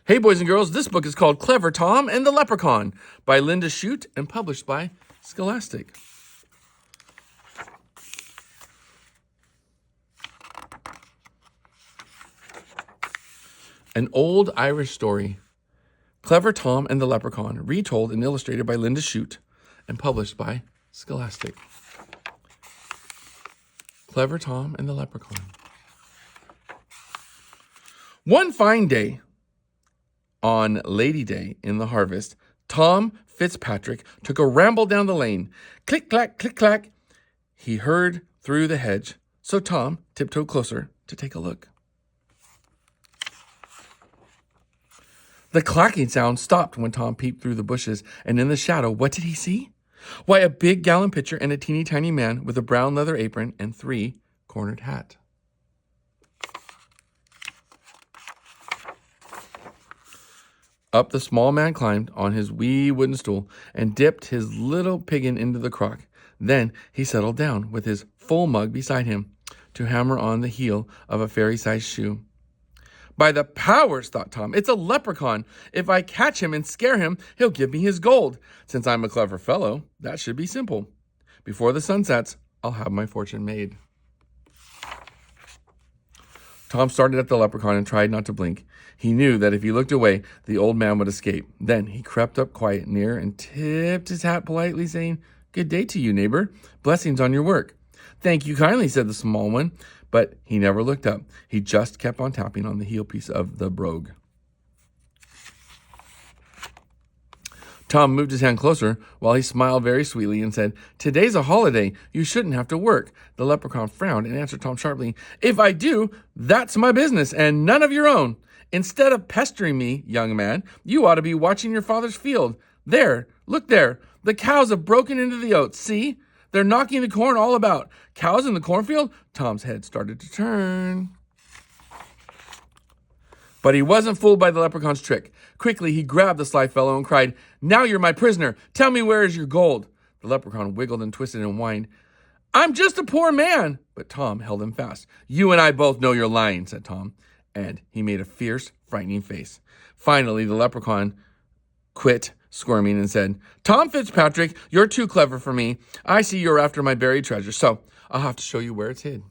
Hey, boys and girls, this book is called Clever Tom and the Leprechaun by Linda Shute and published by Scholastic. An old Irish story. Clever Tom and the Leprechaun, retold and illustrated by Linda Shute and published by Scholastic. Clever Tom and the Leprechaun. One fine day, on Lady Day in the harvest, Tom Fitzpatrick took a ramble down the lane. Click, clack, click, clack. He heard through the hedge, so Tom tiptoed closer to take a look. The clacking sound stopped when Tom peeped through the bushes, and in the shadow, what did he see? Why, a big gallon pitcher and a teeny tiny man with a brown leather apron and 3-cornered hat. Up the small man climbed on his wee wooden stool and dipped his little piggin into the crock. Then he settled down with his full mug beside him to hammer on the heel of a fairy-sized shoe. By the powers, thought Tom, it's a leprechaun. If I catch him and scare him, he'll give me his gold. Since I'm a clever fellow, that should be simple. Before the sun sets, I'll have my fortune made. Tom started at the leprechaun and tried not to blink. He knew that if he looked away, the old man would escape. Then he crept up quiet near and tipped his hat politely, saying, "Good day to you, neighbor. Blessings on your work." "Thank you kindly," said the small one, but he never looked up. He just kept on tapping on the heelpiece of the brogue. Tom moved his hand closer while he smiled very sweetly and said, "Today's a holiday. You shouldn't have to work." The leprechaun frowned and answered Tom sharply, "If I do, that's my business and none of your own. Instead of pestering me, young man, you ought to be watching your father's field. There, look there. The cows have broken into the oats. See? They're knocking the corn all about. Cows in the cornfield?" Tom's head started to turn. But he wasn't fooled by the leprechaun's trick. Quickly, he grabbed the sly fellow and cried, "Now you're my prisoner. Tell me, where is your gold?" The leprechaun wiggled and twisted and whined, "I'm just a poor man." But Tom held him fast. "You and I both know you're lying," said Tom. And he made a fierce, frightening face. Finally, the leprechaun quit squirming and said, "Tom Fitzpatrick, you're too clever for me. I see you're after my buried treasure, so I'll have to show you where it's hid."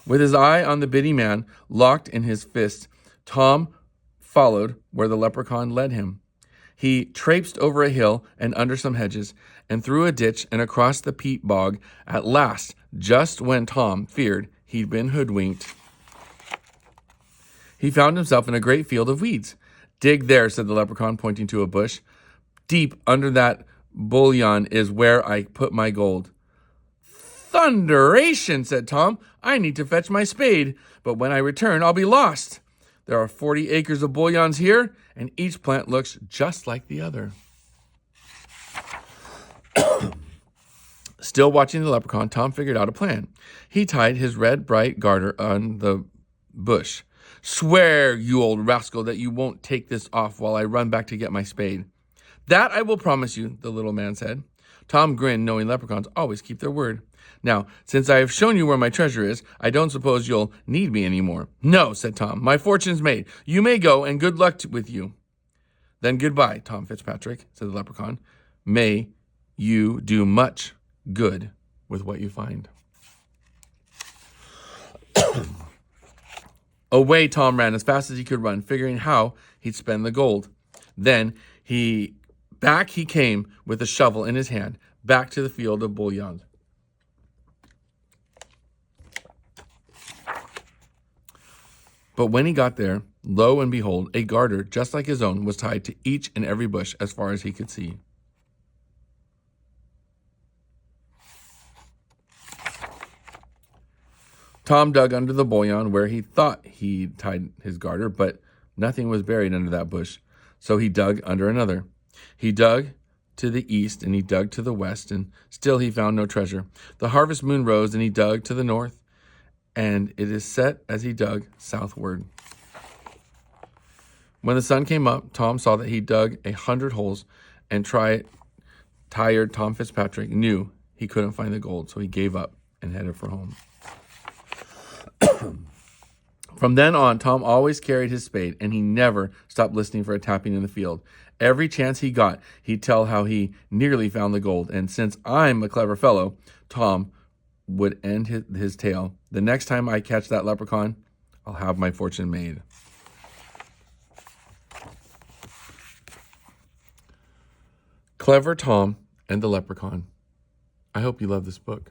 With his eye on the bitty man locked in his fist, Tom followed where the leprechaun led him. He traipsed over a hill and under some hedges and through a ditch and across the peat bog. At last, just when Tom feared he'd been hoodwinked, he found himself in a great field of weeds. "Dig there," said the leprechaun, pointing to a bush. "Deep under that bullion is where I put my gold." "Thunderation," said Tom. "I need to fetch my spade, but when I return, I'll be lost. There are 40 acres of bullions here, and each plant looks just like the other." Still watching the leprechaun, Tom figured out a plan. He tied his red, bright garter on the bush. "Swear, you old rascal, that you won't take this off while I run back to get my spade." "That I will promise you," the little man said. Tom grinned, knowing leprechauns always keep their word. "Now, since I have shown you where my treasure is, I don't suppose you'll need me anymore." "No," said Tom. "My fortune's made. You may go, and good luck with you." "Then goodbye, Tom Fitzpatrick," said the leprechaun. "May you do much good with what you find." Away Tom ran as fast as he could run, figuring how he'd spend the gold. Then back he came with a shovel in his hand, back to the field of bullion. But when he got there, lo and behold, a garter just like his own was tied to each and every bush as far as he could see. Tom dug under the bullion where he thought he'd tied his garter, but nothing was buried under that bush. So he dug under another. He dug to the east and he dug to the west, and still he found no treasure. The harvest moon rose and he dug to the north, and it is set as he dug southward. When the sun came up, Tom saw that he dug 100 holes, and tired Tom Fitzpatrick knew he couldn't find the gold, so he gave up and headed for home. From then on, Tom always carried his spade, and he never stopped listening for a tapping in the field. Every chance he got, he'd tell how he nearly found the gold. And since I'm a clever fellow, Tom would end his tale. The next time I catch that leprechaun, I'll have my fortune made. Clever Tom and the Leprechaun. I hope you love this book.